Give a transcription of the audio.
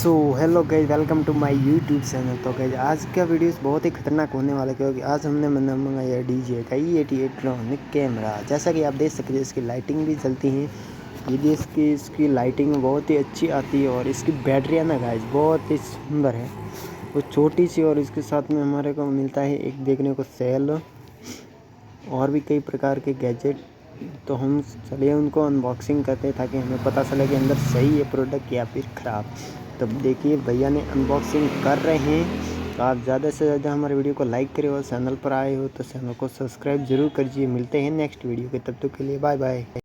So hello guys, welcome to my YouTube channel. तो guys आज का वीडियो बहुत ही खतरनाक होने वाला है, क्योंकि आज हमने मंगाया DJI का E88 ड्रोन कैमरा। जैसा कि आप देख सकते हैं, इसकी लाइटिंग भी चलती हैं। ये भी इसकी लाइटिंग बहुत ही अच्छी आती है, और इसकी बैटरियाँ ना गाइज बहुत ही सुंदर है, वो छोटी सी। और इसके साथ में हमारे को मिलता है एक देखने को सेल, और भी कई प्रकार के गैजेट। तो हम चलिए उनको अनबॉक्सिंग करते हैं, ताकि हमें पता चले कि अंदर सही है प्रोडक्ट या फिर ख़राब। तब देखिए भैया ने अनबॉक्सिंग कर रहे हैं। तो आप ज़्यादा से ज़्यादा हमारे वीडियो को लाइक करें, और चैनल पर आए हो तो चैनल को सब्सक्राइब जरूर करिए। मिलते हैं नेक्स्ट वीडियो के, तब तक के लिए बाय बाय।